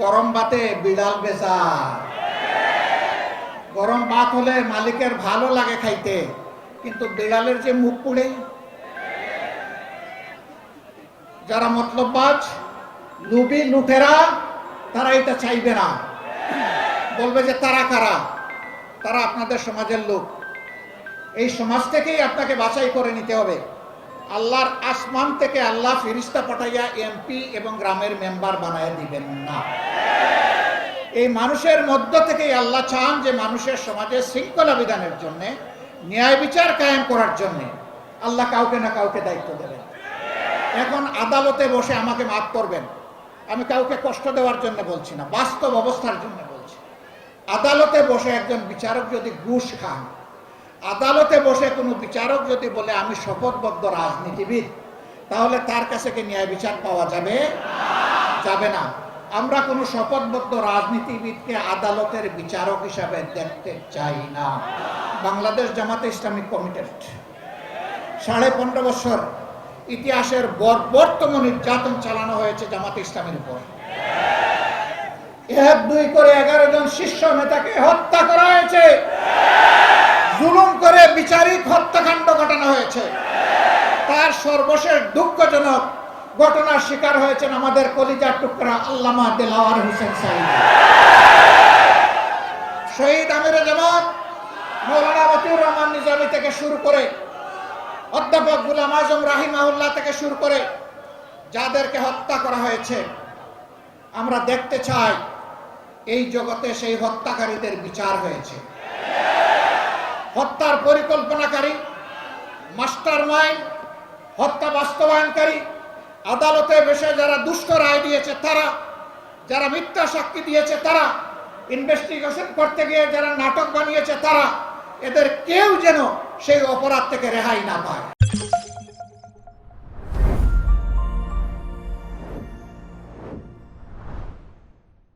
গরম ভাতে বিড়াল বেচা। গরম ভাত হলে মালিকের ভালো লাগে খাইতে, কিন্তু বিড়ালের যে মুখ পুড়ে। যারা মতলববাজ, লুবি, লুটেরা, তারা এটা চাইবে না। বলবে যে তারা কারা? তারা আপনাদের সমাজের লোক। এই সমাজ থেকেই আপনাকে বাছাই করে নিতে হবে। আল্লাহর আসমান থেকে আল্লাহ ফেরেশতা পাঠাইয়া এমপি এবং গ্রামের মেম্বার বানায় দিবেন না। এই মানুষের মধ্য থেকেই আল্লাহ চান যে মানুষের সমাজে শৃঙ্খলা বিধানের জন্য, ন্যায় বিচার কায়েম করার জন্য আল্লাহ কাউকে না কাউকে দায়িত্ব দেবেন। এখন আদালতে বসে আমাকে মাফ করবেন, আমি কাউকে কষ্ট দেওয়ার জন্য বলছি না, বাস্তব অবস্থার জন্য বলছি। আদালতে বসে একজন বিচারক যদি ঘুষ খান, আদালতে বসে কোনো বিচারক যদি বলে আমি শপথবদ্ধ রাজনীতিবিদ, তাহলে তার কাছে কি ন্যায় বিচার পাওয়া যাবে? যাবে না। আমরা কোনো শপথবদ্ধ রাজনীতিবিদকে আদালতের বিচারক হিসাবে দেখতে চাই না। বাংলাদেশ জামাতে ইসলামিক কমিটেড 15.5 বছর ইতিহাসের বর্বরতম নির্যাতন চালানো হয়েছে জামাতে ইসলামের উপর। 1-2 করে 11 জন শীর্ষ নেতাকে হত্যা করা হয়েছে, জুলুম করে বিচারিক হত্যাকাণ্ড ঘটানো হয়েছে। তার সর্বশেষ দুঃখজনক ঘটনার শিকার হয়েছেন আমাদের কলিজার টুকরা আল্লামা দেলাওয়ার হোসেন সাঈদ। শহীদ আমিরে জামাত মাওলানা মতিউর রহমান নিজামী থেকে শুরু করে অধ্যাপক গোলাম আজম রাহিমাহুল্লাহ থেকে শুরু করে যাদেরকে হত্যা করা হয়েছে, আমরা দেখতে চাই এই জগতে সেই হত্যাকারীদের বিচার হয়েছে। হত্যার পরিকল্পনাকারী, মাস্টারমাইন্ড, হত্যা বাস্তবায়নকারী, আদালতে বসে যারা দুষ্ট রায় দিয়েছে তারা, যারা মিথ্যা সাক্ষী দিয়েছে তারা, ইনভেস্টিগেশন করতে গিয়ে যারা নাটক বানিয়েছে তারা, এদের কেউ যেন সেই অপরাধ থেকে রেহাই না পায়।